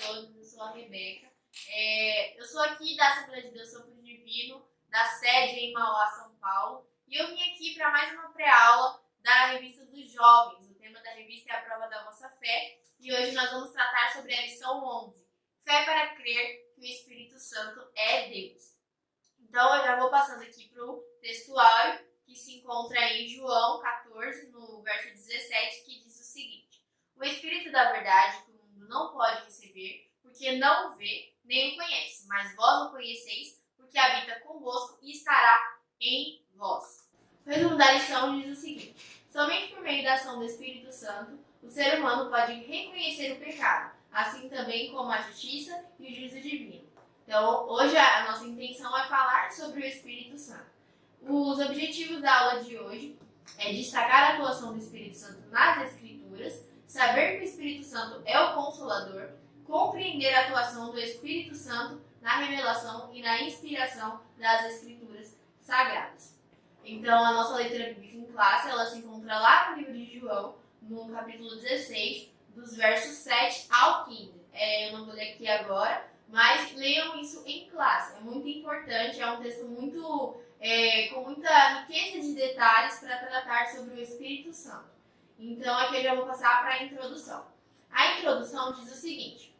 todos, eu sou a Rebeca. Eu sou aqui da Assembleia de Deus Sopro Divino, da sede em Mauá, São Paulo, e eu vim aqui para mais uma pré-aula da Revista dos Jovens. O tema da revista é a prova da vossa fé, e hoje nós vamos tratar sobre a lição 11, Fé para crer que o Espírito Santo é Deus. Então eu já vou passando aqui para o textuário, que se encontra em João 14, no verso 17, que diz o seguinte: o Espírito da verdade que o mundo não pode receber, porque não o vê, nem o conhece, mas vós o conheceis, porque habita convosco e estará em vós. O resumo da lição diz o seguinte: somente por meio da ação do Espírito Santo, o ser humano pode reconhecer o pecado, assim também como a justiça e o juízo divino. Então, hoje a nossa intenção é falar sobre o Espírito Santo. Os objetivos da aula de hoje é destacar a atuação do Espírito Santo nas Escrituras, saber que o Espírito Santo é o Consolador, compreender a atuação do Espírito Santo na revelação e na inspiração das Escrituras Sagradas. Então, a nossa leitura bíblica em classe, ela se encontra lá no livro de João, no capítulo 16, dos versos 7 ao 15. Eu não vou ler aqui agora, mas leiam isso em classe. É muito importante, é um texto com muita riqueza de detalhes para tratar sobre o Espírito Santo. Então, aqui eu já vou passar para a introdução. A introdução diz o seguinte: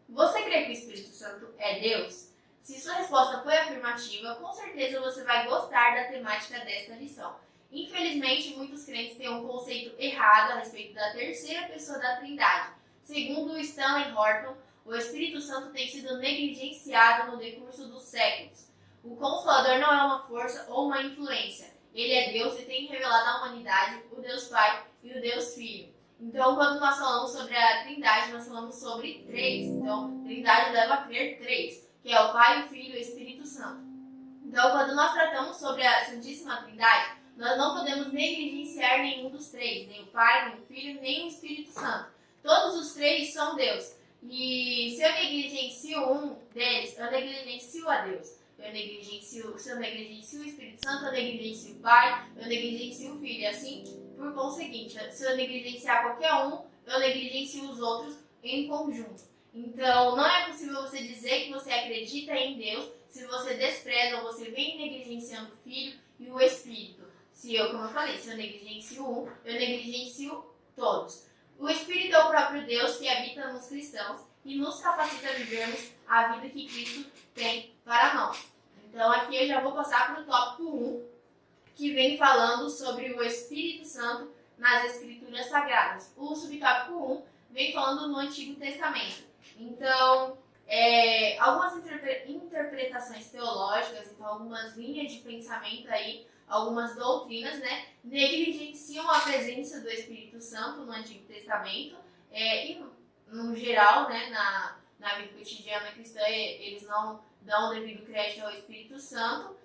você crê que o Espírito Santo é Deus? Se sua resposta foi afirmativa, com certeza você vai gostar da temática desta lição. Infelizmente, muitos crentes têm um conceito errado a respeito da terceira pessoa da Trindade. Segundo Stanley Horton, o Espírito Santo tem sido negligenciado no decurso dos séculos. O Consolador não é uma força ou uma influência. Ele é Deus e tem revelado à humanidade o Deus Pai e o Deus Filho. Então, quando nós falamos sobre a Trindade, nós falamos sobre três. Então, Trindade leva a crer três, que é o Pai, o Filho e o Espírito Santo. Então, quando nós tratamos sobre a Santíssima Trindade, nós não podemos negligenciar nenhum dos três, nem o Pai, nem o Filho, nem o Espírito Santo. Todos os três são Deus. E se eu negligencio um deles, eu negligencio a Deus. Se eu negligencio o Espírito Santo, eu negligencio o Pai, eu negligencio o Filho. E assim, por conseguinte, se eu negligenciar qualquer um, eu negligencio os outros em conjunto. Então, não é possível você dizer que você acredita em Deus se você despreza ou você vem negligenciando o Filho e o Espírito. Como eu falei, se eu negligencio um, eu negligencio todos. O Espírito é o próprio Deus que habita nos cristãos e nos capacita a vivermos a vida que Cristo tem para nós. Então, aqui eu já vou passar para o tópico 1, que vem falando sobre o Espírito Santo nas Escrituras Sagradas. O subtópico 1 vem falando no Antigo Testamento. Então, algumas interpretações teológicas, então algumas linhas de pensamento aí, algumas doutrinas, né, negligenciam a presença do Espírito Santo no Antigo Testamento e, no geral, né, na vida cotidiana cristã, eles não dão o devido crédito ao Espírito Santo,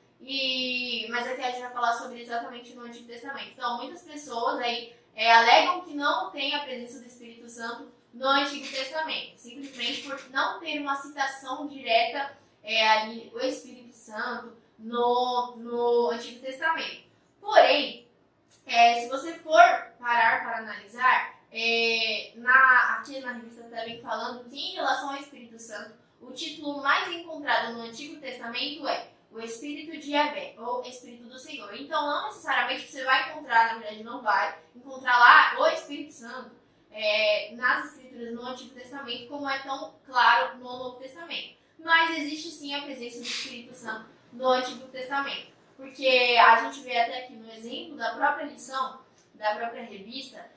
mas aqui a gente vai falar sobre exatamente no Antigo Testamento. Então, muitas pessoas aí alegam que não tem a presença do Espírito Santo no Antigo Testamento, simplesmente por não ter uma citação direta ali, o Espírito Santo, no Antigo Testamento. Porém, se você for parar para analisar, aqui na revista está bem falando que, em relação ao Espírito Santo, o título mais encontrado no Antigo Testamento é o Espírito de Yahvé, ou Espírito do Senhor. Então, não necessariamente você vai encontrar, na verdade não vai, encontrar lá o Espírito Santo nas Escrituras no Antigo Testamento, como é tão claro no Novo Testamento. Mas existe sim a presença do Espírito Santo no Antigo Testamento. Porque a gente vê até aqui no exemplo da própria lição, da própria revista,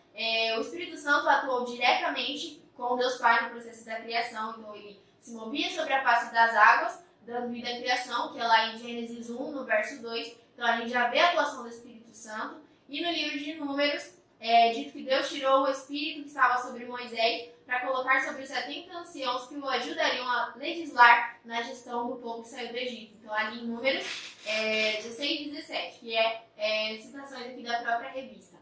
o Espírito Santo atuou diretamente com Deus Pai no processo da criação. Então ele se movia sobre a face das águas, dando vida à criação, que é lá em Gênesis 1, no verso 2. Então a gente já vê a atuação do Espírito Santo. E no livro de Números, dito que Deus tirou o Espírito que estava sobre Moisés para colocar sobre os 70 anciãos que o ajudariam a legislar na gestão do povo que saiu do Egito. Então, ali em Números 16 e 17, que citações aqui da própria revista.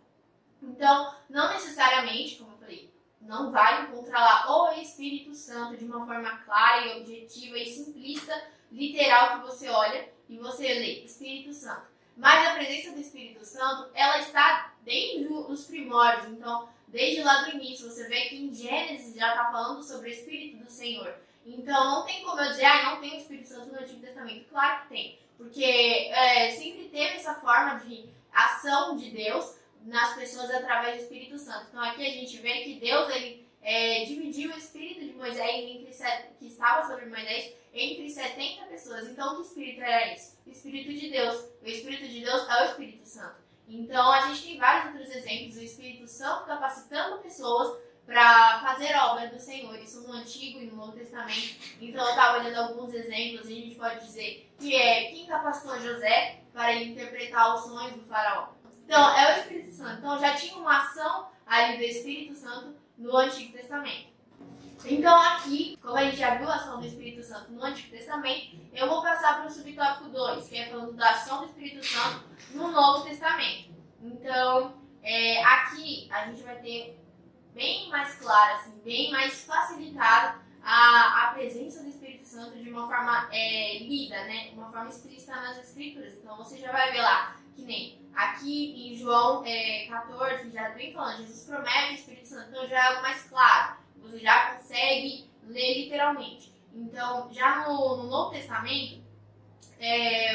Então, não necessariamente, como eu falei, não vai encontrar lá o Espírito Santo de uma forma clara e objetiva e simplista, literal, que você olha e você lê Espírito Santo. Mas a presença do Espírito Santo, ela está desde os primórdios. Então, desde lá do início, você vê que em Gênesis já está falando falando sobre o Espírito do Senhor. Então não tem como eu dizer, não tem o Espírito Santo no Antigo Testamento. Claro que tem, porque sempre teve essa forma de ação de Deus nas pessoas através do Espírito Santo. Então aqui a gente vê que Deus ele dividiu o Espírito de Moisés, que estava sobre Moisés, entre 70 pessoas. Então que Espírito era esse? O Espírito de Deus. O Espírito de Deus é o Espírito Santo. Então a gente tem vários outros exemplos. O Espírito Santo capacitando pessoas para fazer a obra do Senhor, isso no Antigo e no Novo Testamento. Então eu estava olhando alguns exemplos e a gente pode dizer que quem capacitou José para ele interpretar os sonhos do faraó. Então é o Espírito Santo. Então já tinha uma ação ali do Espírito Santo no Antigo Testamento. Então aqui, como a gente já viu a ação do Espírito Santo no Antigo Testamento, eu vou passar para o subtópico 2, que é falando da ação do Espírito Santo no Novo Testamento. Então aqui a gente vai ter bem mais clara, assim, bem mais facilitada a presença do Espírito Santo de uma forma lida, né? Uma forma explícita nas Escrituras. Então você já vai ver lá, que nem aqui em João 14, já vem falando, Jesus promete o Espírito Santo, então já é algo mais claro. Você já consegue ler literalmente. Então, já no Novo Testamento,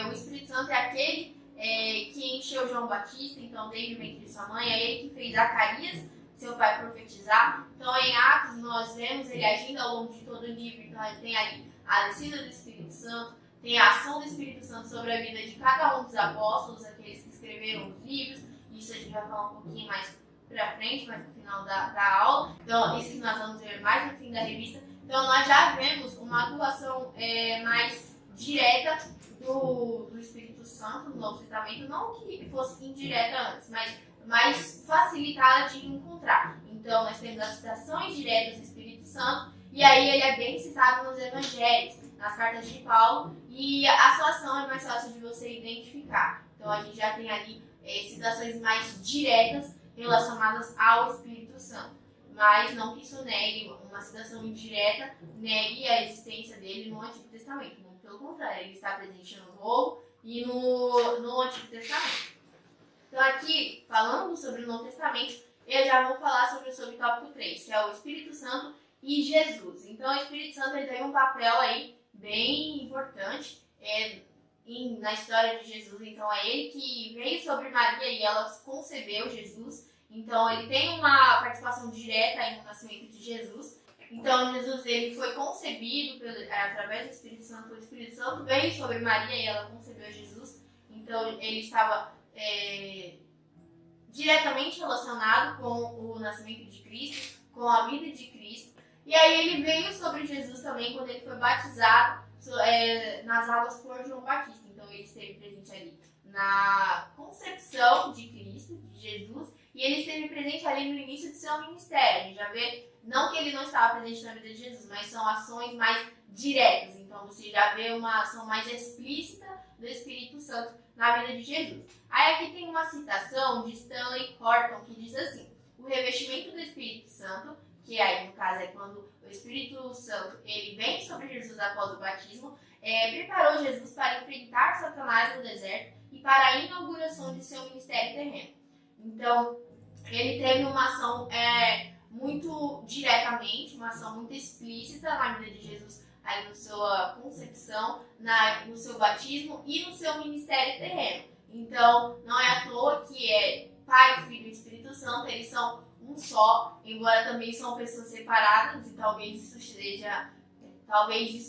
o Espírito Santo é aquele que encheu João Batista, então desde o ventre de sua mãe, é ele que fez Zacarias, seu pai, profetizar. Então, em Atos, nós vemos ele agindo ao longo de todo o livro. Então, ele tem ali a descida do Espírito Santo, tem a ação do Espírito Santo sobre a vida de cada um dos apóstolos, aqueles que escreveram os livros. Isso a gente vai falar um pouquinho mais pra frente, mais no final da aula. Então, isso que nós vamos ver mais no fim da revista. Então, nós já vemos uma atuação mais direta do Espírito Santo no Novo Testamento, não que fosse indireta antes, mas mais facilitada de encontrar. Então, nós temos as citações diretas do Espírito Santo, e aí ele é bem citado nos evangelhos, nas cartas de Paulo, e a sua ação é mais fácil de você identificar. Então, a gente já tem ali citações mais diretas relacionadas ao Espírito Santo. Mas não que isso negue, uma citação indireta negue a existência dele no Antigo Testamento. Muito pelo contrário, ele está presente no Novo e no Antigo Testamento. Então aqui, falando sobre o Novo Testamento, eu já vou falar sobre o subtópico 3, que é o Espírito Santo e Jesus. Então o Espírito Santo ele tem um papel aí bem importante na história de Jesus. Então é ele que veio sobre Maria e ela concebeu Jesus. Então ele tem uma participação direta no nascimento de Jesus. Então Jesus ele foi concebido através do Espírito Santo. O Espírito Santo veio sobre Maria e ela concebeu Jesus. Então ele estava diretamente relacionado com o nascimento de Cristo, com a vida de Cristo. E aí ele veio sobre Jesus também quando ele foi batizado nas águas por João Batista. Então ele esteve presente ali na concepção de Cristo, de Jesus, e ele esteve presente ali no início de seu ministério. A gente já vê, não que ele não estava presente na vida de Jesus, mas são ações mais diretas. Então você já vê uma ação mais explícita do Espírito Santo na vida de Jesus. Aí aqui tem uma citação de Stanley Horton que diz assim: o revestimento do Espírito Santo, que aí no caso é quando o Espírito Santo ele vem sobre Jesus após o batismo, preparou Jesus para enfrentar Satanás no deserto e para a inauguração de seu ministério terreno. Então, ele teve uma ação muito diretamente, uma ação muito explícita na vida de Jesus, aí na sua concepção, no seu batismo e no seu ministério terreno. Então, não é à toa que Pai, Filho e Espírito Santo, eles são um só, embora também são pessoas separadas, e talvez isso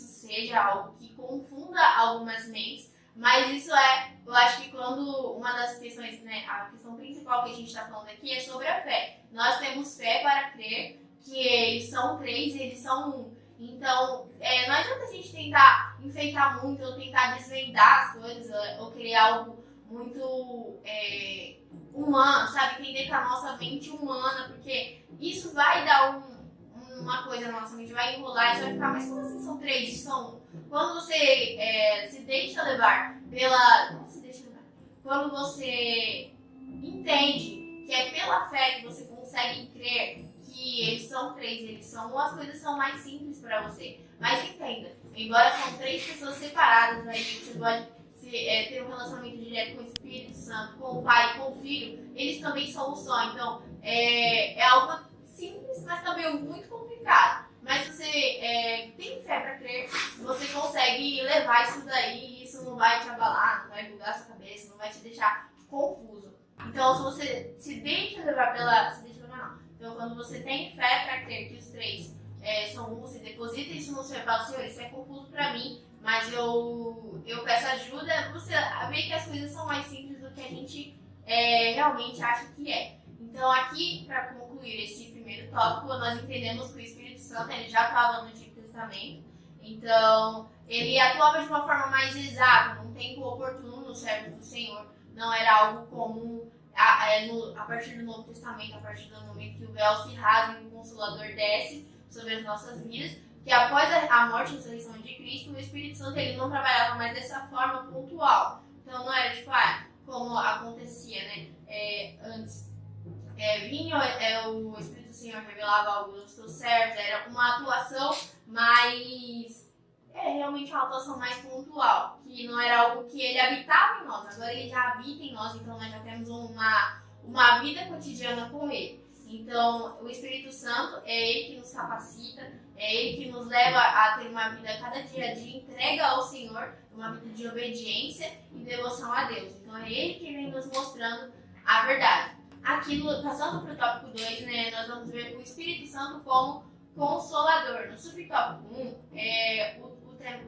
seja algo que confunda algumas mentes, mas isso eu acho que quando uma das questões, né, a questão principal que a gente está falando aqui é sobre a fé. Nós temos fé para crer que eles são três e eles são um. Então, não adianta a gente tentar enfeitar muito ou tentar desvendar as coisas ou criar algo muito humano, sabe? Entender com a nossa mente humana, porque isso vai dar uma coisa na nossa mente, vai enrolar e você vai ficar, mas como assim são três e são um? Quando você se deixa levar quando você entende que é pela fé que você consegue crer que eles são três e eles são um, as coisas são mais simples para você. Mas entenda, embora são três pessoas separadas, aí você pode ter um relacionamento direto com o Espírito Santo, com o Pai, com o Filho, eles também são um só. Então, é algo simples, mas também muito complicado. Mas vai te abalar, não vai bugar a sua cabeça, não vai te deixar confuso. Então, se você se deixa levar pela... Se deixa levar, não. Então, quando você tem fé para crer que os três são um, você deposita isso no seu e fala, Senhor, isso é confuso para mim, mas eu peço ajuda, você vê que as coisas são mais simples do que a gente realmente acha que é. Então, aqui, para concluir esse primeiro tópico, nós entendemos que o Espírito Santo ele já estava no Antigo Testamento. Então, ele atuava de uma forma mais exata, num tempo oportuno nos servos do Senhor. Não era algo comum a partir do Novo Testamento, a partir do momento que o véu se rasga e o Consolador desce sobre as nossas vidas, que após a morte e a ressurreição de Cristo, o Espírito Santo ele não trabalhava mais dessa forma pontual. Então, não era tipo, como acontecia, né? Antes. Vinha o Espírito do Senhor revelava algo aos seus servos, era uma atuação mais... realmente uma atuação mais pontual, que não era algo que ele habitava em nós, agora ele já habita em nós, então nós já temos uma vida cotidiana com ele. Então, o Espírito Santo é ele que nos capacita, é ele que nos leva a ter uma vida cada dia de entrega ao Senhor, uma vida de obediência e devoção a Deus. Então, é ele que vem nos mostrando a verdade. Aqui, passando para o tópico 2, né, nós vamos ver o Espírito Santo como Consolador. No subtópico 1,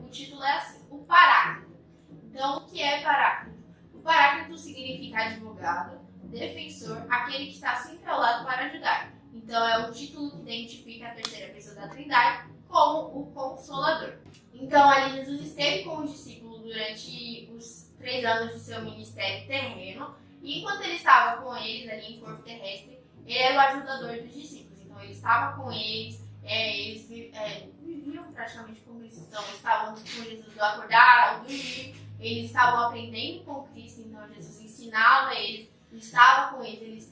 o título é assim, o Paráclito. Então, o que é Paráclito? O Paráclito significa advogado, defensor, aquele que está sempre ao lado para ajudar. Então, é o título que identifica a terceira pessoa da Trindade como o Consolador. Então, ali Jesus esteve com os discípulos durante os 3 anos de seu ministério terreno. E enquanto ele estava com eles ali em corpo terrestre, ele era o ajudador dos discípulos. Então, ele estava com eles, eles viviam praticamente com Cristo. Então, estavam com Jesus do acordar ao dormir, eles estavam aprendendo com Cristo. Então, Jesus ensinava eles, estava com eles,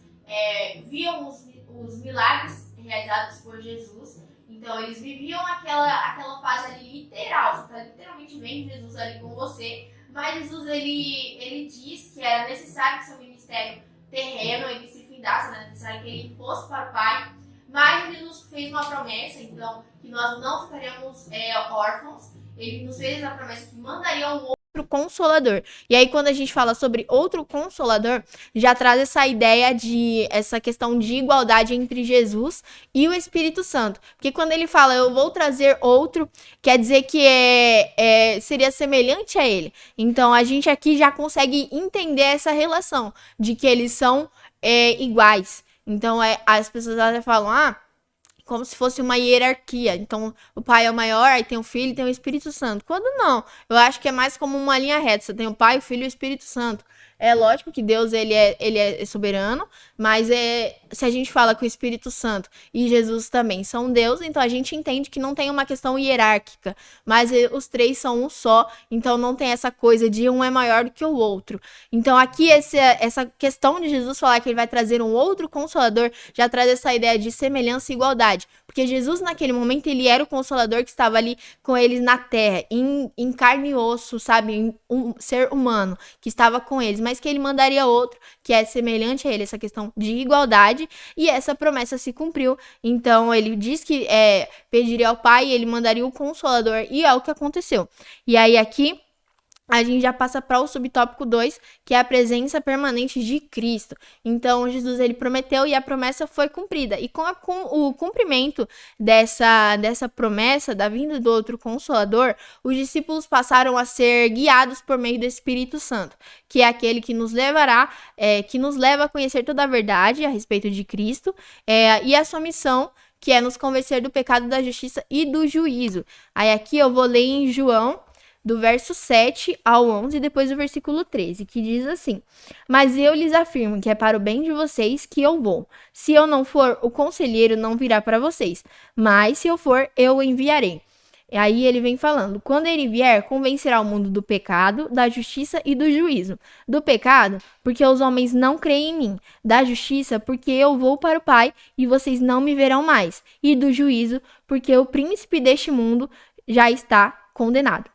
viam os milagres realizados por Jesus. Então, eles viviam aquela fase ali literal. Você está literalmente vendo Jesus ali com você. Mas Jesus, ele diz que era necessário que seu ministério terreno ele se findasse, era necessário que ele fosse para o Pai. Mas ele nos fez uma promessa, então, que nós não ficaríamos órfãos. Ele nos fez a promessa que mandaria um outro Consolador. E aí, quando a gente fala sobre outro Consolador, já traz essa ideia essa questão de igualdade entre Jesus e o Espírito Santo. Porque quando ele fala, eu vou trazer outro, quer dizer que seria semelhante a ele. Então, a gente aqui já consegue entender essa relação de que eles são iguais. Então, as pessoas até falam, como se fosse uma hierarquia. Então, o pai é o maior, aí tem o filho e tem o Espírito Santo. Quando não, eu acho que é mais como uma linha reta. Você tem o pai, o filho e o Espírito Santo. É lógico que Deus ele é soberano, mas se a gente fala que o Espírito Santo e Jesus também são Deus, então a gente entende que não tem uma questão hierárquica, mas os três são um só, então não tem essa coisa de um é maior do que o outro. Então aqui essa questão de Jesus falar que ele vai trazer um outro Consolador já traz essa ideia de semelhança e igualdade, porque Jesus naquele momento ele era o Consolador que estava ali com eles na terra, em carne e osso, sabe, um ser humano que estava com eles, mas que ele mandaria outro, que é semelhante a ele, essa questão de igualdade, e essa promessa se cumpriu. Então, ele diz que pediria ao Pai, e ele mandaria o Consolador, e é o que aconteceu. E aí, aqui, a gente já passa para o subtópico 2, que é a presença permanente de Cristo. Então, Jesus, ele prometeu e a promessa foi cumprida. E com o cumprimento dessa promessa, da vinda do outro Consolador, os discípulos passaram a ser guiados por meio do Espírito Santo, que é aquele que nos leva a conhecer toda a verdade a respeito de Cristo, e a sua missão, que é nos convencer do pecado, da justiça e do juízo. Aí aqui eu vou ler em João, do verso 7 ao 11 e depois do versículo 13, que diz assim: mas eu lhes afirmo que é para o bem de vocês que eu vou. Se eu não for, o conselheiro não virá para vocês, mas se eu for, eu o enviarei. E aí ele vem falando, quando ele vier, convencerá o mundo do pecado, da justiça e do juízo. Do pecado, porque os homens não creem em mim. Da justiça, porque eu vou para o Pai e vocês não me verão mais. E do juízo, porque o príncipe deste mundo já está condenado.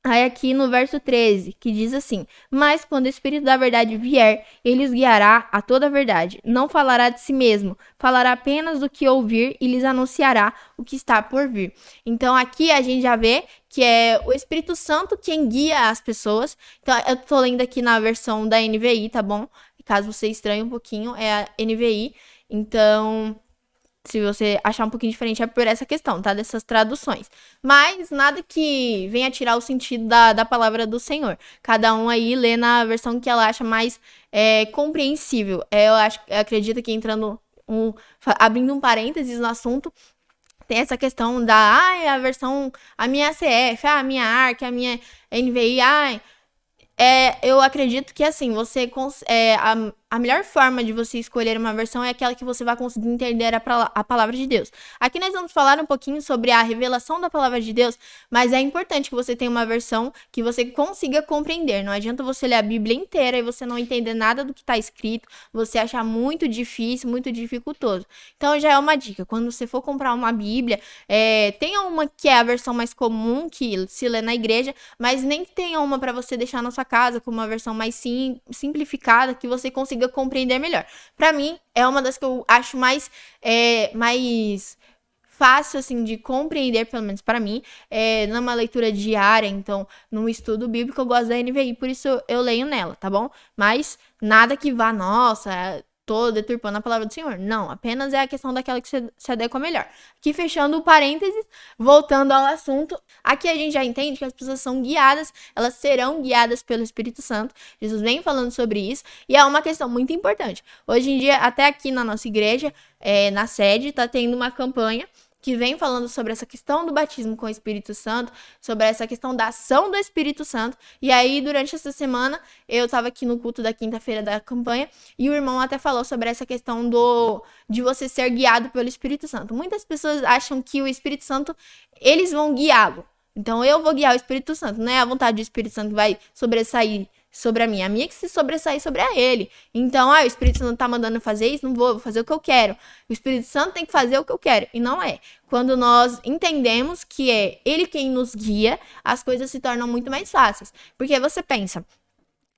Aí aqui no verso 13, que diz assim: Mas quando o Espírito da verdade vier, ele os guiará a toda a verdade. Não falará de si mesmo, falará apenas do que ouvir e lhes anunciará o que está por vir. Então aqui a gente já vê que é o Espírito Santo quem guia as pessoas. Então eu tô lendo aqui na versão da NVI, tá bom? Caso você estranhe um pouquinho, é a NVI. Então, se você achar um pouquinho diferente, é por essa questão, tá? Dessas traduções. Mas nada que venha tirar o sentido da palavra do Senhor. Cada um aí lê na versão que ela acha mais compreensível. Eu acredito que entrando abrindo um parênteses no assunto, tem essa questão a versão, a minha CF, a minha ARC, a minha NVI, eu acredito que assim, a melhor forma de você escolher uma versão é aquela que você vai conseguir entender a palavra de Deus. Aqui nós vamos falar um pouquinho sobre a revelação da palavra de Deus, mas é importante que você tenha uma versão que você consiga compreender. Não adianta você ler a Bíblia inteira e você não entender nada do que está escrito, você achar muito difícil, muito dificultoso. Então já é uma dica, quando você for comprar uma Bíblia, tenha uma que é a versão mais comum, que se lê na igreja, mas nem tenha uma para você deixar na sua casa com uma versão mais simplificada, que você consiga compreender melhor. Para mim, é uma das que eu acho mais fácil, assim, de compreender, pelo menos para mim, numa leitura diária, então, num estudo bíblico, eu gosto da NVI, por isso eu leio nela, tá bom? Mas nada que vá, nossa, tô deturpando a palavra do Senhor. Não, apenas é a questão daquela que se adequa melhor. Aqui fechando o parênteses, voltando ao assunto, aqui a gente já entende que as pessoas são guiadas, elas serão guiadas pelo Espírito Santo. Jesus vem falando sobre isso e é uma questão muito importante. Hoje em dia, até aqui na nossa igreja, na sede, tá tendo uma campanha que vem falando sobre essa questão do batismo com o Espírito Santo, sobre essa questão da ação do Espírito Santo. E aí, durante essa semana, eu estava aqui no culto da quinta-feira da campanha e o irmão até falou sobre essa questão de você ser guiado pelo Espírito Santo. Muitas pessoas acham que o Espírito Santo, eles vão guiá-lo. Então, eu vou guiar o Espírito Santo. Não é a vontade do Espírito Santo que vai sobressair sobre a minha que se sobressair sobre a ele. Então, o Espírito Santo tá mandando fazer isso, não vou fazer o que eu quero. O Espírito Santo tem que fazer o que eu quero. E não é. Quando nós entendemos que é ele quem nos guia, as coisas se tornam muito mais fáceis. Porque você pensa,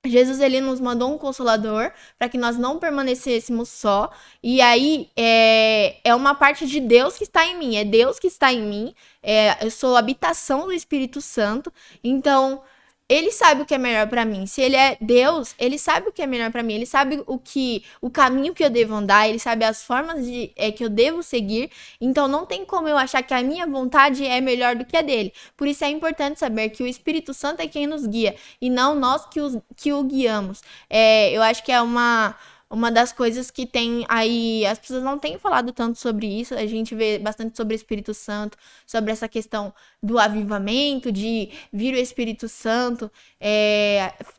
Jesus, ele nos mandou um consolador para que nós não permanecêssemos só. E aí, é uma parte de Deus que está em mim. É Deus que está em mim. Eu sou a habitação do Espírito Santo. Então, ele sabe o que é melhor para mim. Se ele é Deus, ele sabe o que é melhor para mim. Ele sabe o caminho que eu devo andar. Ele sabe as formas que eu devo seguir. Então não tem como eu achar que a minha vontade é melhor do que a dele. Por isso é importante saber que o Espírito Santo é quem nos guia e não nós que o guiamos. Eu acho que é uma das coisas que tem aí, as pessoas não têm falado tanto sobre isso, a gente vê bastante sobre o Espírito Santo, sobre essa questão do avivamento, de vir o Espírito Santo,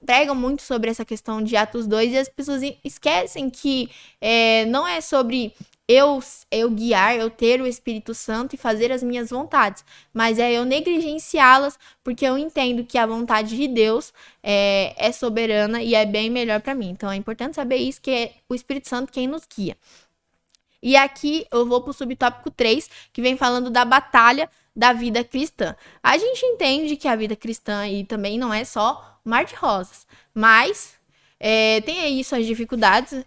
pregam muito sobre essa questão de Atos 2 e as pessoas esquecem que não é sobre eu guiar, eu ter o Espírito Santo e fazer as minhas vontades, mas é eu negligenciá-las porque eu entendo que a vontade de Deus é soberana e é bem melhor para mim. Então é importante saber isso, que é o Espírito Santo quem nos guia. E aqui eu vou pro subtópico 3, que vem falando da batalha da vida cristã. A gente entende que a vida cristã aí também não é só mar de rosas, mas tem aí suas dificuldades,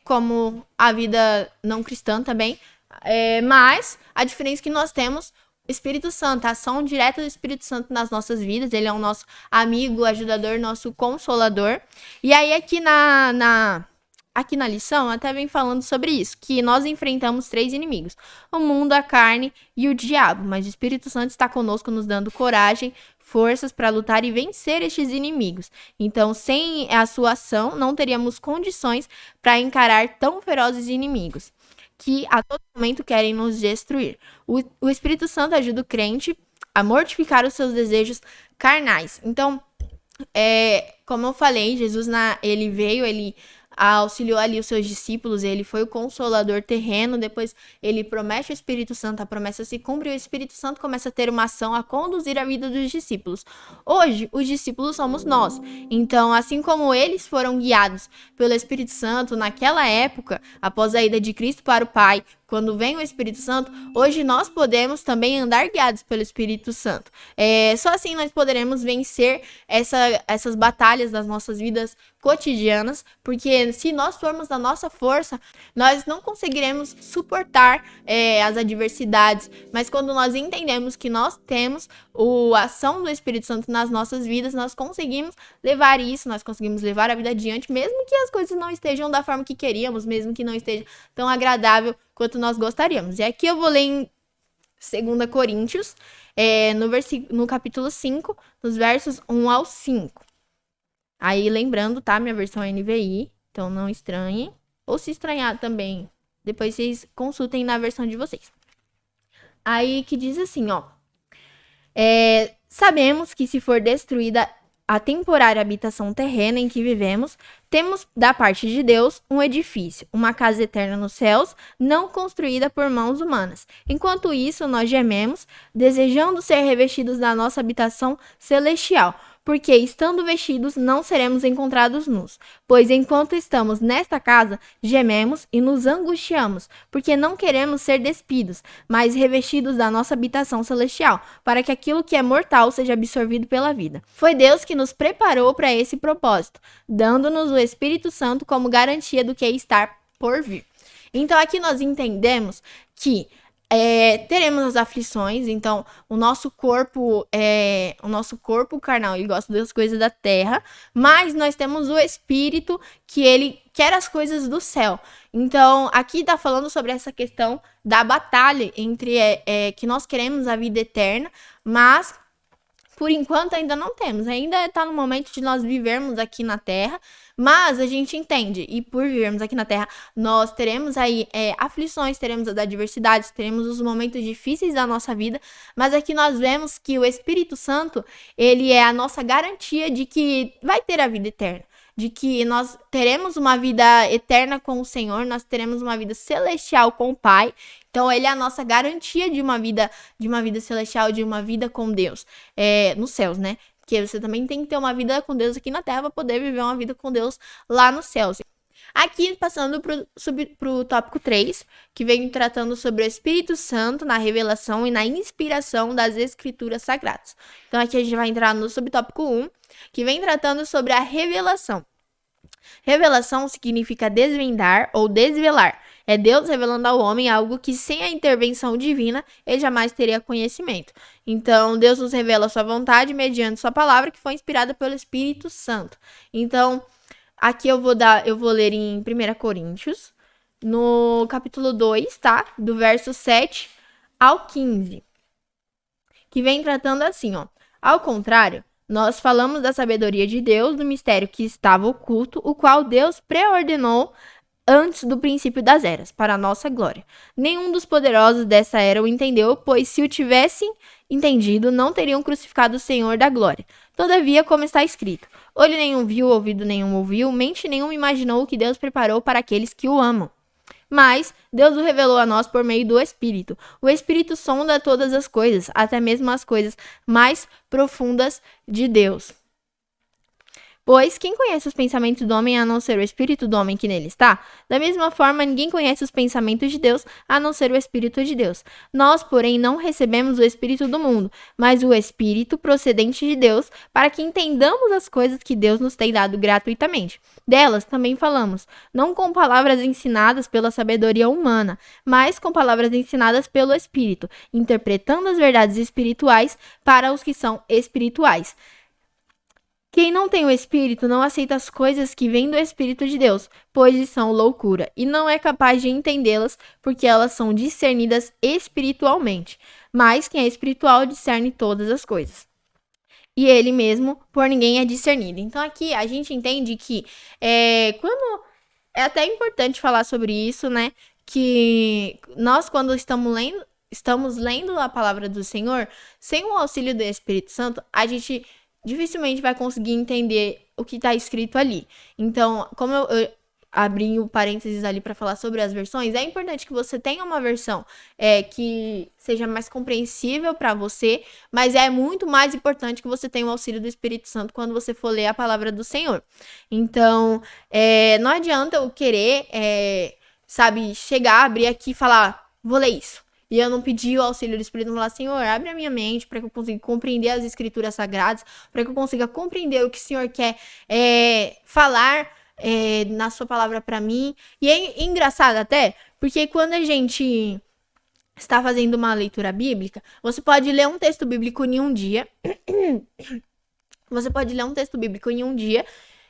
como a vida não cristã também, mas a diferença é que nós temos o Espírito Santo, a ação direta do Espírito Santo nas nossas vidas, ele é o nosso amigo, ajudador, nosso consolador. E aí aqui na lição até vem falando sobre isso, que nós enfrentamos 3 inimigos, o mundo, a carne e o diabo, mas o Espírito Santo está conosco nos dando coragem, forças para lutar e vencer estes inimigos. Então, sem a sua ação, não teríamos condições para encarar tão ferozes inimigos que a todo momento querem nos destruir. O Espírito Santo ajuda o crente a mortificar os seus desejos carnais. Então, como eu falei, Jesus ele veio, ele auxiliou ali os seus discípulos, ele foi o consolador terreno, depois ele promete o Espírito Santo, a promessa se cumpre e o Espírito Santo começa a ter uma ação a conduzir a vida dos discípulos. Hoje, os discípulos somos nós, então assim como eles foram guiados pelo Espírito Santo naquela época, após a ida de Cristo para o Pai, quando vem o Espírito Santo, hoje nós podemos também andar guiados pelo Espírito Santo. Só assim nós poderemos vencer essas batalhas das nossas vidas cotidianas, porque se nós formos na nossa força, nós não conseguiremos suportar as adversidades, mas quando nós entendemos que nós temos a ação do Espírito Santo nas nossas vidas, nós conseguimos levar isso, nós conseguimos levar a vida adiante, mesmo que as coisas não estejam da forma que queríamos, mesmo que não esteja tão agradável quanto nós gostaríamos. E aqui eu vou ler em 2 Coríntios, no capítulo 5, nos versos 1 ao 5. Aí, lembrando, tá? Minha versão é NVI, então não estranhem. Ou se estranhar também, depois vocês consultem na versão de vocês. Aí que diz assim, ó. Sabemos que se for destruída a temporária habitação terrena em que vivemos, temos da parte de Deus um edifício, uma casa eterna nos céus, não construída por mãos humanas. Enquanto isso, nós gememos, desejando ser revestidos da nossa habitação celestial, porque estando vestidos não seremos encontrados nus. Pois enquanto estamos nesta casa, gememos e nos angustiamos, porque não queremos ser despidos, mas revestidos da nossa habitação celestial, para que aquilo que é mortal seja absorvido pela vida. Foi Deus que nos preparou para esse propósito, dando-nos o Espírito Santo como garantia do que está por vir. Então aqui nós entendemos que teremos as aflições, então o nosso corpo carnal, ele gosta das coisas da terra, mas nós temos o Espírito que ele quer as coisas do céu. Então aqui tá falando sobre essa questão da batalha entre que nós queremos a vida eterna, mas por enquanto ainda não temos, ainda está no momento de nós vivermos aqui na Terra, mas a gente entende, e por vivermos aqui na Terra, nós teremos aí aflições, teremos as adversidades, teremos os momentos difíceis da nossa vida, mas aqui nós vemos que o Espírito Santo, ele é a nossa garantia de que vai ter a vida eterna, de que nós teremos uma vida eterna com o Senhor, nós teremos uma vida celestial com o Pai. Então, ele é a nossa garantia de uma vida celestial, de uma vida com Deus, nos céus, né? Porque você também tem que ter uma vida com Deus aqui na Terra para poder viver uma vida com Deus lá nos céus. Aqui, passando pro tópico 3, que vem tratando sobre o Espírito Santo na revelação e na inspiração das Escrituras Sagradas. Então, aqui a gente vai entrar no subtópico 1, que vem tratando sobre a revelação. Revelação significa desvendar ou desvelar. É Deus revelando ao homem algo que sem a intervenção divina ele jamais teria conhecimento. Então, Deus nos revela a sua vontade mediante sua palavra que foi inspirada pelo Espírito Santo. Então, aqui eu vou ler em 1 Coríntios, no capítulo 2, tá? Do verso 7 ao 15. Que vem tratando assim, ó. Ao contrário, nós falamos da sabedoria de Deus, do mistério que estava oculto, o qual Deus preordenou antes do princípio das eras, para a nossa glória. Nenhum dos poderosos dessa era o entendeu, pois se o tivessem entendido, não teriam crucificado o Senhor da glória. Todavia, como está escrito, olho nenhum viu, ouvido nenhum ouviu, mente nenhuma imaginou o que Deus preparou para aqueles que o amam. Mas Deus o revelou a nós por meio do Espírito. O Espírito sonda todas as coisas, até mesmo as coisas mais profundas de Deus. Pois quem conhece os pensamentos do homem a não ser o Espírito do homem que nele está? Da mesma forma, ninguém conhece os pensamentos de Deus a não ser o Espírito de Deus. Nós, porém, não recebemos o Espírito do mundo, mas o Espírito procedente de Deus, para que entendamos as coisas que Deus nos tem dado gratuitamente. Delas também falamos, não com palavras ensinadas pela sabedoria humana, mas com palavras ensinadas pelo Espírito, interpretando as verdades espirituais para os que são espirituais. Quem não tem o Espírito não aceita as coisas que vêm do Espírito de Deus, pois lhes são loucura, e não é capaz de entendê-las, porque elas são discernidas espiritualmente. Mas quem é espiritual discerne todas as coisas. E ele mesmo, por ninguém, é discernido. Então aqui a gente entende que quando é até importante falar sobre isso, né? Que nós, quando estamos lendo a palavra do Senhor, sem o auxílio do Espírito Santo, a gente dificilmente vai conseguir entender o que está escrito ali. Então, como eu abri o parênteses ali para falar sobre as versões, é importante que você tenha uma versão que seja mais compreensível para você, mas é muito mais importante que você tenha o auxílio do Espírito Santo quando você for ler a palavra do Senhor. Então, não adianta eu querer sabe, chegar, abrir aqui e falar, vou ler isso. E eu não pedi o auxílio do Espírito, não falar, Senhor, abre a minha mente para que eu consiga compreender as escrituras sagradas, para que eu consiga compreender o que o Senhor quer falar na sua palavra para mim. E é engraçado até, porque quando a gente está fazendo uma leitura bíblica, você pode ler um texto bíblico em um dia. Você pode ler um texto bíblico em um dia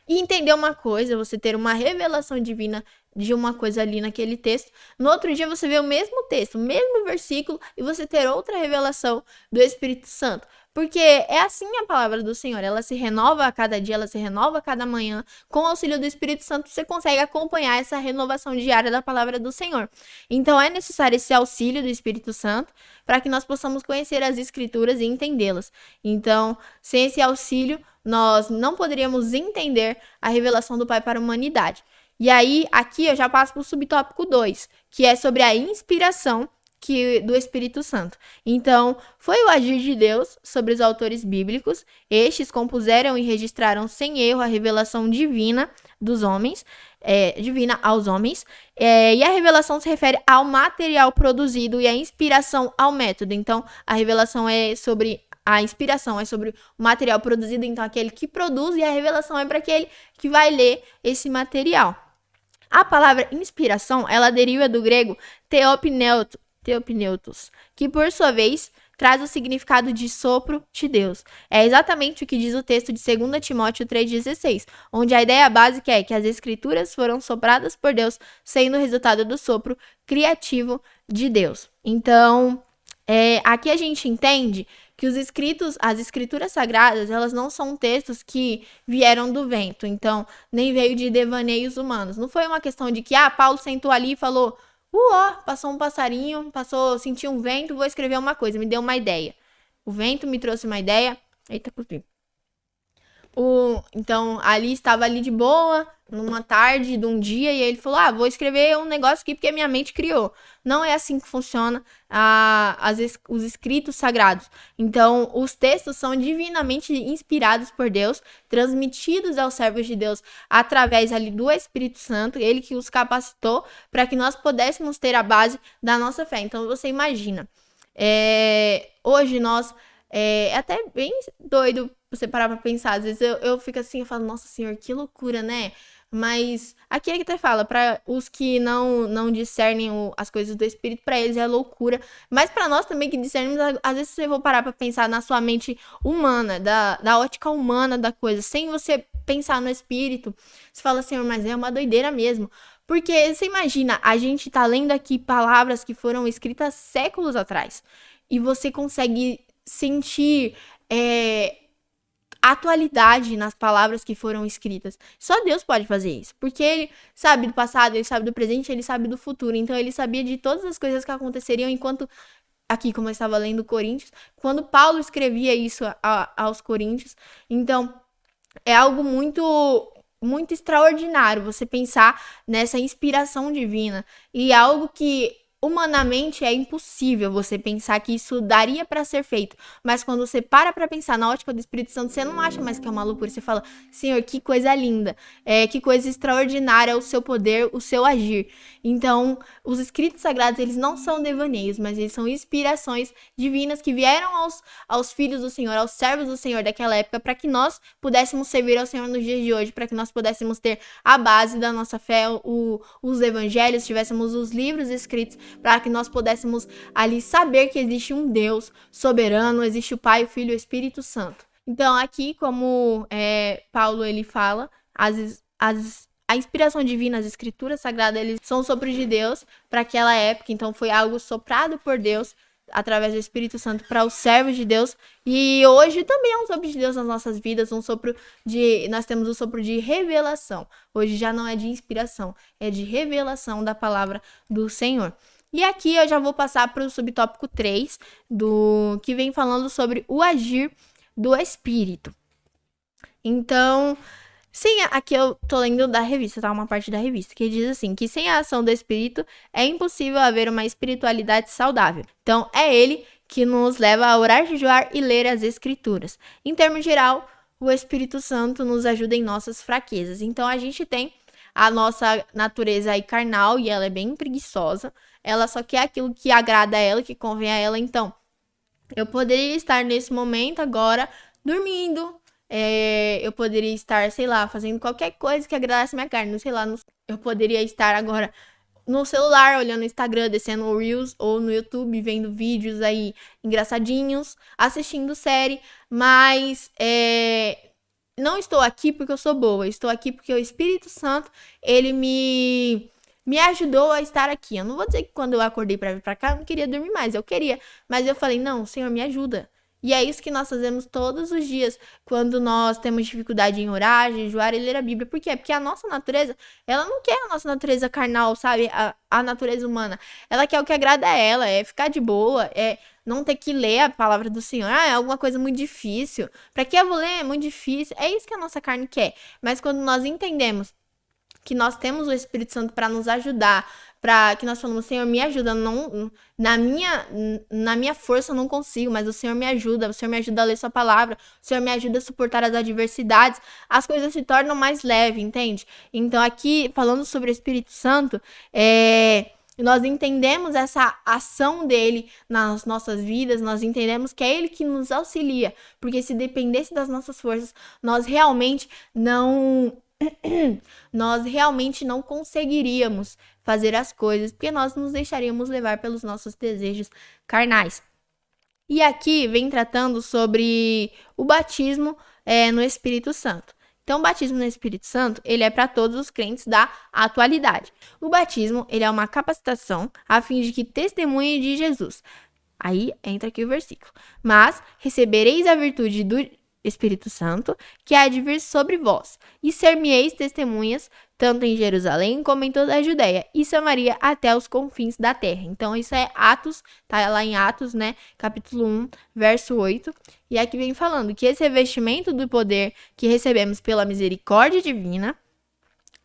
e entender uma coisa, você ter uma revelação divina de uma coisa ali naquele texto. No outro dia você vê o mesmo texto, o mesmo versículo, e você ter outra revelação do Espírito Santo. Porque é assim a palavra do Senhor, ela se renova a cada dia, ela se renova a cada manhã. Com o auxílio do Espírito Santo, você consegue acompanhar essa renovação diária da palavra do Senhor. Então é necessário esse auxílio do Espírito Santo para que nós possamos conhecer as Escrituras e entendê-las. Então, sem esse auxílio, nós não poderíamos entender a revelação do Pai para a humanidade. E aí, aqui eu já passo para o subtópico 2, que é sobre a inspiração do Espírito Santo. Então, foi o agir de Deus sobre os autores bíblicos. Estes compuseram e registraram sem erro a revelação divina dos homens, divina aos homens. E a revelação se refere ao material produzido e a inspiração ao método. Então, a revelação a inspiração é sobre o material produzido, então aquele que produz, e a revelação é para aquele que vai ler esse material. A palavra inspiração, ela deriva do grego theopneutos, que por sua vez traz o significado de sopro de Deus. É exatamente o que diz o texto de 2 Timóteo 3,16, onde a ideia básica é que as escrituras foram sopradas por Deus, sendo o resultado do sopro criativo de Deus. Então, aqui a gente entende que as escrituras sagradas, elas não são textos que vieram do vento, então, nem veio de devaneios humanos. Não foi uma questão de que, Paulo sentou ali e falou, passou um passarinho, sentiu um vento, vou escrever uma coisa, me deu uma ideia. O vento me trouxe uma ideia. Eita, cuspi. Então, ali estava ali de boa, numa tarde de um dia, e ele falou, vou escrever um negócio aqui porque minha mente criou. Não é assim que funciona os escritos sagrados. Então, os textos são divinamente inspirados por Deus, transmitidos aos servos de Deus através ali do Espírito Santo, ele que os capacitou para que nós pudéssemos ter a base da nossa fé. Então, você imagina, hoje nós... É até bem doido você parar pra pensar. Às vezes eu fico assim, eu falo, nossa Senhor, que loucura, né? Mas aqui é que até fala, para os que não discernem as coisas do Espírito, para eles é loucura. Mas para nós também que discernimos, às vezes você for parar pra pensar na sua mente humana, da ótica humana da coisa, sem você pensar no Espírito, você fala, Senhor, mas é uma doideira mesmo. Porque você imagina, a gente tá lendo aqui palavras que foram escritas séculos atrás. E você consegue sentir atualidade nas palavras que foram escritas. Só Deus pode fazer isso, porque ele sabe do passado, ele sabe do presente, ele sabe do futuro. Então ele sabia de todas as coisas que aconteceriam enquanto, aqui como eu estava lendo Coríntios, quando Paulo escrevia isso aos Coríntios. Então é algo muito extraordinário você pensar nessa inspiração divina, e algo que humanamente é impossível você pensar que isso daria para ser feito, mas quando você para pensar na ótica do Espírito Santo, você não acha mais que é uma loucura, você fala, Senhor, que coisa linda, que coisa extraordinária o seu poder, o seu agir. Então, os escritos sagrados, eles não são devaneios, mas eles são inspirações divinas que vieram aos filhos do Senhor, aos servos do Senhor daquela época, para que nós pudéssemos servir ao Senhor nos dias de hoje, para que nós pudéssemos ter a base da nossa fé, os evangelhos, tivéssemos os livros escritos, para que nós pudéssemos ali saber que existe um Deus soberano, existe o Pai, o Filho e o Espírito Santo. Então, aqui, como Paulo ele fala, a inspiração divina, as escrituras sagradas, eles são sopro de Deus para aquela época. Então, foi algo soprado por Deus através do Espírito Santo para os servos de Deus. E hoje também é um sopro de Deus nas nossas vidas, nós temos o sopro de revelação. Hoje já não é de inspiração, é de revelação da palavra do Senhor. E aqui eu já vou passar para o subtópico 3, que vem falando sobre o agir do Espírito. Então, aqui eu tô lendo da revista, tá? Uma parte da revista, que diz assim, que sem a ação do Espírito é impossível haver uma espiritualidade saudável. Então, é ele que nos leva a orar, jejuar e ler as Escrituras. Em termos geral, o Espírito Santo nos ajuda em nossas fraquezas. Então, a gente tem a nossa natureza aí carnal e ela é bem preguiçosa. Ela só quer aquilo que agrada a ela, que convém a ela. Então, eu poderia estar nesse momento agora dormindo. Eu poderia estar, sei lá, fazendo qualquer coisa que agradasse minha carne. Sei lá, eu poderia estar agora no celular, olhando o Instagram, descendo o Reels, ou no YouTube, vendo vídeos aí engraçadinhos, assistindo série, mas não estou aqui porque eu sou boa, estou aqui porque o Espírito Santo, ele me ajudou a estar aqui. Eu não vou dizer que quando eu acordei pra vir pra cá, eu não queria dormir mais, eu queria, mas eu falei, não, Senhor, me ajuda. E é isso que nós fazemos todos os dias, quando nós temos dificuldade em orar, jejuar e ler a Bíblia. Por quê? Porque a nossa natureza, ela não quer a nossa natureza carnal, sabe? A natureza humana. Ela quer o que agrada a ela, é ficar de boa, é não ter que ler a palavra do Senhor. Ah, é alguma coisa muito difícil. Pra que eu vou ler? É muito difícil. É isso que a nossa carne quer. Mas quando nós entendemos que nós temos o Espírito Santo para nos ajudar, para que nós falamos, Senhor, me ajuda, não, na minha força eu não consigo, mas o Senhor me ajuda a ler sua palavra, o Senhor me ajuda a suportar as adversidades, as coisas se tornam mais leves, entende? Então aqui, falando sobre o Espírito Santo, nós entendemos essa ação dele nas nossas vidas, nós entendemos que é ele que nos auxilia, porque se dependesse das nossas forças, nós realmente não conseguiríamos fazer as coisas, porque nós nos deixaríamos levar pelos nossos desejos carnais. E aqui vem tratando sobre o batismo no Espírito Santo. Então, o batismo no Espírito Santo, ele é para todos os crentes da atualidade. O batismo, ele é uma capacitação a fim de que testemunhe de Jesus. Aí entra aqui o versículo. Mas recebereis a virtude do Espírito Santo, que há de vir sobre vós, e ser-me-eis testemunhas, tanto em Jerusalém como em toda a Judéia e Samaria até os confins da terra. Então, isso é Atos, tá lá em Atos, né, capítulo 1, verso 8. E aqui vem falando que esse revestimento do poder que recebemos pela misericórdia divina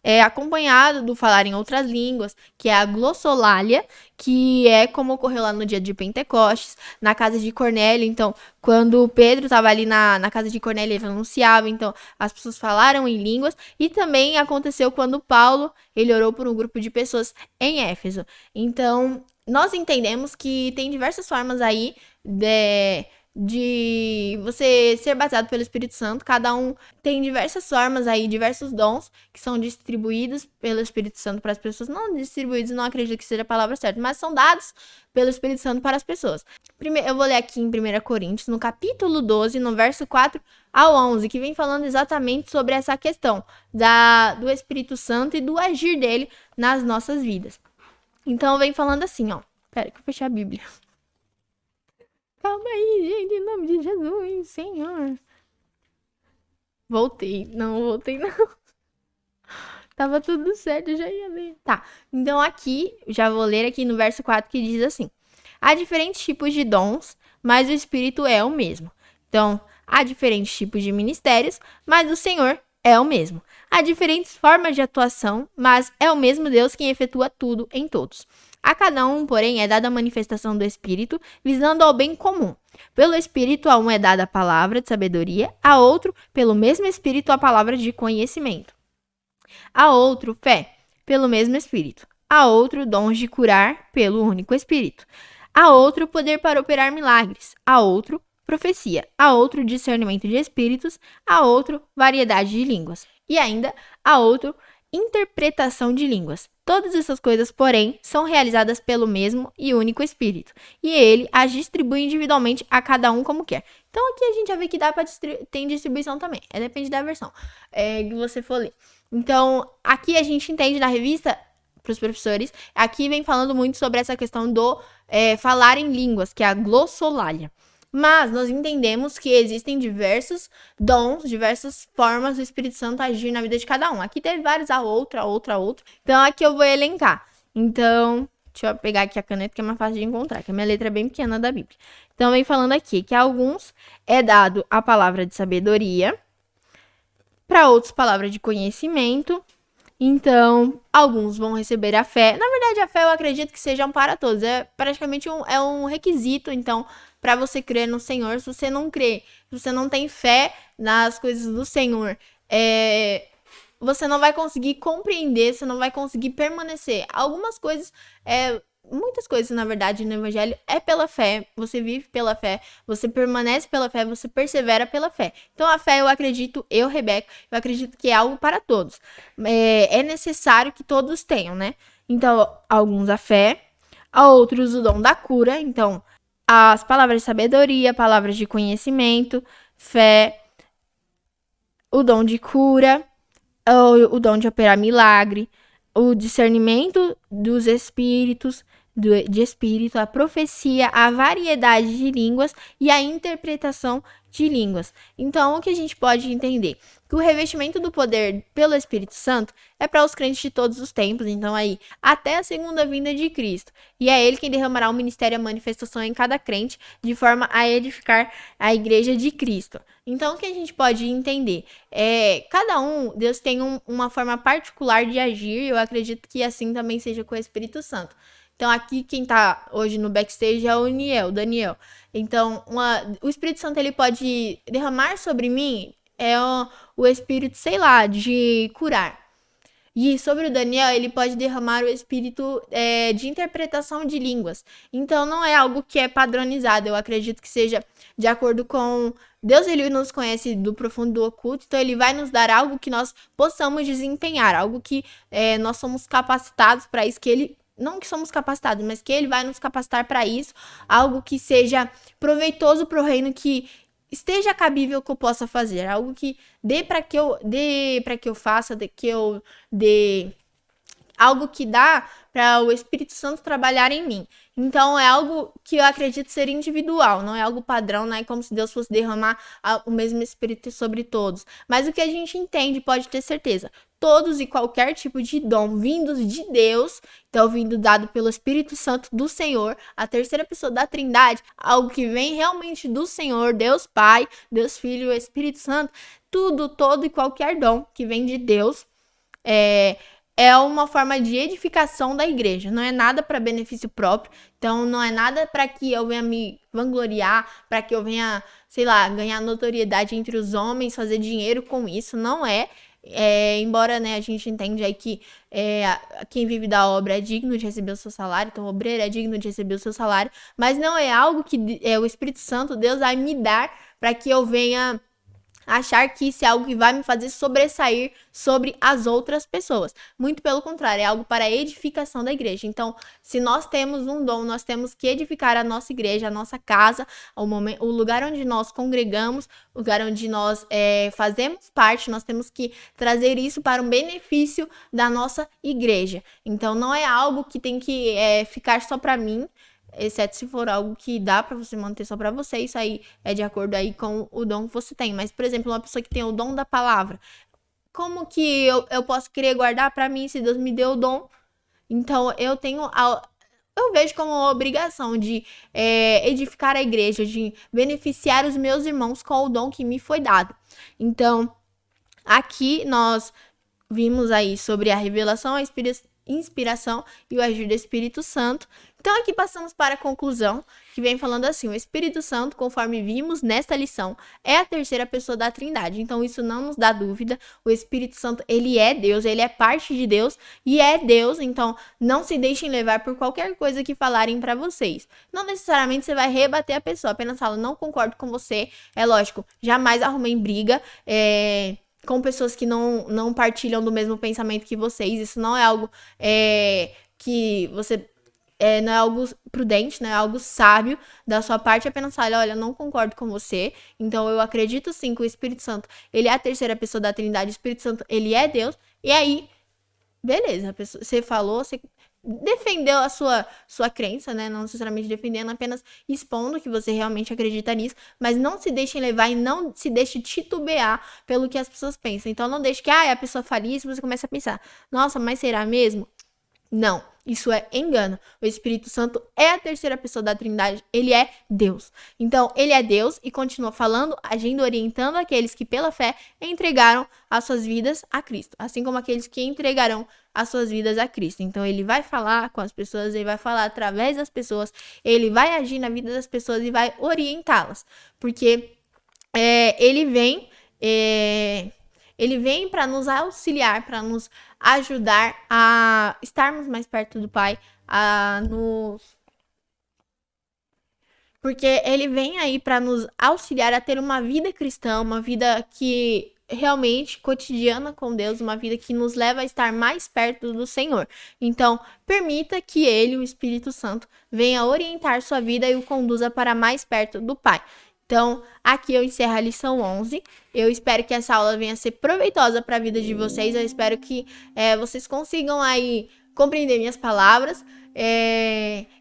é acompanhado do falar em outras línguas, que é a glossolalia, que é como ocorreu lá no dia de Pentecostes, na casa de Cornélio. Então, quando Pedro estava ali na casa de Cornélio, ele anunciava, então as pessoas falaram em línguas, e também aconteceu quando Paulo, ele orou por um grupo de pessoas em Éfeso. Então, nós entendemos que tem diversas formas aí de você ser batizado pelo Espírito Santo. Cada um tem diversas formas aí, diversos dons que são distribuídos pelo Espírito Santo para as pessoas. Não distribuídos, não acredito que seja a palavra certa, mas são dados pelo Espírito Santo para as pessoas. Primeiro, eu vou ler aqui em 1 Coríntios, no capítulo 12, no verso 4 ao 11, que vem falando exatamente sobre essa questão do Espírito Santo e do agir dele nas nossas vidas. Então, vem falando assim, ó. Pera que eu fechei a Bíblia. Calma aí, gente, em nome de Jesus, Senhor. Voltei, não. Tava tudo certo, já ia ler. Tá, então aqui, já vou ler aqui no verso 4 que diz assim. Há diferentes tipos de dons, mas o Espírito é o mesmo. Então, há diferentes tipos de ministérios, mas o Senhor é o mesmo. Há diferentes formas de atuação, mas é o mesmo Deus quem efetua tudo em todos. A cada um, porém, é dada a manifestação do Espírito, visando ao bem comum. Pelo Espírito, a um é dada a palavra de sabedoria, a outro, pelo mesmo Espírito, a palavra de conhecimento. A outro, fé, pelo mesmo Espírito. A outro, dons de curar, pelo único Espírito. A outro, poder para operar milagres. A outro, profecia. A outro, discernimento de espíritos. A outro, variedade de línguas. E ainda, a outro, interpretação de línguas. Todas essas coisas, porém, são realizadas pelo mesmo e único Espírito, e ele as distribui individualmente a cada um como quer. Então aqui a gente já vê que dá para tem distribuição também, depende da versão que você for ler. Então aqui a gente entende na revista, para os professores, aqui vem falando muito sobre essa questão do falar em línguas, que é a glossolalia. Mas nós entendemos que existem diversos dons, diversas formas do Espírito Santo agir na vida de cada um. Aqui tem vários, a outra. Então, aqui eu vou elencar. Então, deixa eu pegar aqui a caneta que é mais fácil de encontrar, que a minha letra é bem pequena da Bíblia. Então, vem falando aqui que a alguns é dado a palavra de sabedoria, para outros, palavra de conhecimento. Então, alguns vão receber a fé. Na verdade, a fé eu acredito que seja para todos. É praticamente um requisito, então, para você crer no Senhor. Se você não crê, se você não tem fé nas coisas do Senhor, você não vai conseguir compreender, você não vai conseguir permanecer. Algumas coisas, muitas coisas, na verdade, no evangelho é pela fé, você vive pela fé, você permanece pela fé, você persevera pela fé. Então a fé, eu acredito, Rebeca, eu acredito que é algo para todos. É necessário que todos tenham, né? Então, alguns a fé, a outros o dom da cura, então as palavras de sabedoria, palavras de conhecimento, fé, o dom de cura, o dom de operar milagre, o discernimento dos espíritos, de espírito, a profecia, a variedade de línguas e a interpretação de línguas. Então, o que a gente pode entender? Que o revestimento do poder pelo Espírito Santo é para os crentes de todos os tempos, então aí, até a segunda vinda de Cristo. E é ele quem derramará o ministério e a manifestação em cada crente, de forma a edificar a igreja de Cristo. Então, o que a gente pode entender? Cada um, Deus tem uma forma particular de agir, e eu acredito que assim também seja com o Espírito Santo. Então, aqui quem tá hoje no backstage é o Daniel. Então, o Espírito Santo, ele pode derramar sobre mim o espírito, sei lá, de curar. E sobre o Daniel, ele pode derramar o espírito de interpretação de línguas. Então, não é algo que é padronizado. Eu acredito que seja de acordo com... Deus, ele nos conhece do profundo do oculto, então ele vai nos dar algo que nós possamos desempenhar, algo que nós somos capacitados para isso, que ele... Não que somos capacitados, mas que ele vai nos capacitar para isso, algo que seja proveitoso para o reino, que esteja cabível que eu possa fazer, algo que dê para que eu faça, algo que dá para o Espírito Santo trabalhar em mim. Então, é algo que eu acredito ser individual, não é algo padrão, não é como se Deus fosse derramar o mesmo Espírito sobre todos. Mas o que a gente entende, pode ter certeza, todos e qualquer tipo de dom vindos de Deus, então vindo dado pelo Espírito Santo do Senhor, a terceira pessoa da Trindade, algo que vem realmente do Senhor, Deus Pai, Deus Filho e Espírito Santo, tudo, todo e qualquer dom que vem de Deus, é uma forma de edificação da igreja, não é nada para benefício próprio, então não é nada para que eu venha me vangloriar, para que eu venha, sei lá, ganhar notoriedade entre os homens, fazer dinheiro com isso, não é. Embora, né, a gente entende aí que quem vive da obra é digno de receber o seu salário, então o obreiro é digno de receber o seu salário, mas não é algo que o Espírito Santo, Deus, vai me dar para que eu venha achar que isso é algo que vai me fazer sobressair sobre as outras pessoas. Muito pelo contrário, é algo para a edificação da igreja. Então, se nós temos um dom, nós temos que edificar a nossa igreja, a nossa casa, o lugar onde nós congregamos, o lugar onde nós fazemos parte, nós temos que trazer isso para um benefício da nossa igreja. Então, não é algo que tem que ficar só para mim, exceto se for algo que dá pra você manter só pra você, isso aí é de acordo aí com o dom que você tem. Mas, por exemplo, uma pessoa que tem o dom da palavra, como que eu posso querer guardar pra mim se Deus me deu o dom? Então, eu vejo como uma obrigação de edificar a igreja, de beneficiar os meus irmãos com o dom que me foi dado. Então, aqui nós vimos aí sobre a revelação, a inspiração e o agir do Espírito Santo. Então, aqui passamos para a conclusão, que vem falando assim: o Espírito Santo, conforme vimos nesta lição, é a terceira pessoa da Trindade. Então, isso não nos dá dúvida. O Espírito Santo, ele é Deus, ele é parte de Deus e é Deus. Então, não se deixem levar por qualquer coisa que falarem para vocês. Não necessariamente você vai rebater a pessoa, apenas fala: não concordo com você. É lógico, jamais arrumem briga, com pessoas que não partilham do mesmo pensamento que vocês. Isso não é algo que você... não é algo prudente, não é algo sábio da sua parte, apenas fala: olha, eu não concordo com você, então eu acredito sim que o Espírito Santo, ele é a terceira pessoa da Trindade, o Espírito Santo, ele é Deus, e aí, beleza, você falou, você defendeu a sua crença, né, não necessariamente defendendo, apenas expondo que você realmente acredita nisso, mas não se deixem levar e não se deixe titubear pelo que as pessoas pensam. Então não deixe que a pessoa fale isso e você começa a pensar: nossa, mas será mesmo? Não, isso é engano. O Espírito Santo é a terceira pessoa da Trindade, ele é Deus. Então, ele é Deus e continua falando, agindo, orientando aqueles que pela fé entregaram as suas vidas a Cristo, assim como aqueles que entregarão as suas vidas a Cristo. Então, ele vai falar com as pessoas, ele vai falar através das pessoas, ele vai agir na vida das pessoas e vai orientá-las, porque ele vem... ele vem para nos auxiliar, para nos ajudar a estarmos mais perto do Pai, a nos porque ele vem aí para nos auxiliar a ter uma vida cristã, uma vida que realmente cotidiana com Deus, uma vida que nos leva a estar mais perto do Senhor. Então, permita que ele, o Espírito Santo, venha orientar sua vida e o conduza para mais perto do Pai. Então, aqui eu encerro a lição 11. Eu espero que essa aula venha a ser proveitosa para a vida de vocês. Eu espero que vocês consigam aí compreender minhas palavras.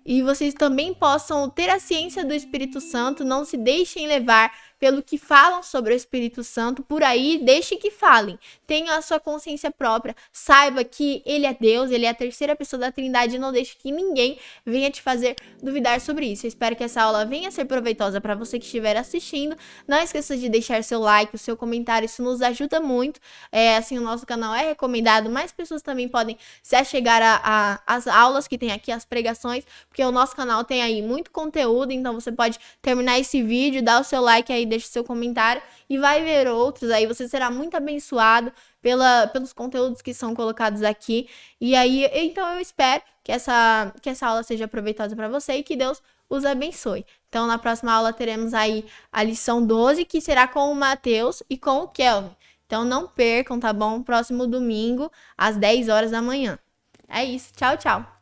E vocês também possam ter a ciência do Espírito Santo, não se deixem levar pelo que falam sobre o Espírito Santo por aí, deixe que falem, tenha a sua consciência própria, saiba que ele é Deus, ele é a terceira pessoa da Trindade e não deixe que ninguém venha te fazer duvidar sobre isso. Eu espero que essa aula venha a ser proveitosa para você que estiver assistindo. Não esqueça de deixar seu like, o seu comentário, isso nos ajuda muito. Assim, o nosso canal é recomendado, mais pessoas também podem se achegar às aulas que tem aqui, as pregações, porque o nosso canal tem aí muito conteúdo, então você pode terminar esse vídeo, dar o seu like aí, deixa seu comentário e vai ver outros, aí você será muito abençoado pelos conteúdos que são colocados aqui. E aí, então eu espero que essa aula seja proveitosa para você e que Deus os abençoe. Então, na próxima aula teremos aí a lição 12, que será com o Mateus e com o Kelvin. Então, não percam, tá bom? Próximo domingo, às 10 horas da manhã. É isso. Tchau, tchau.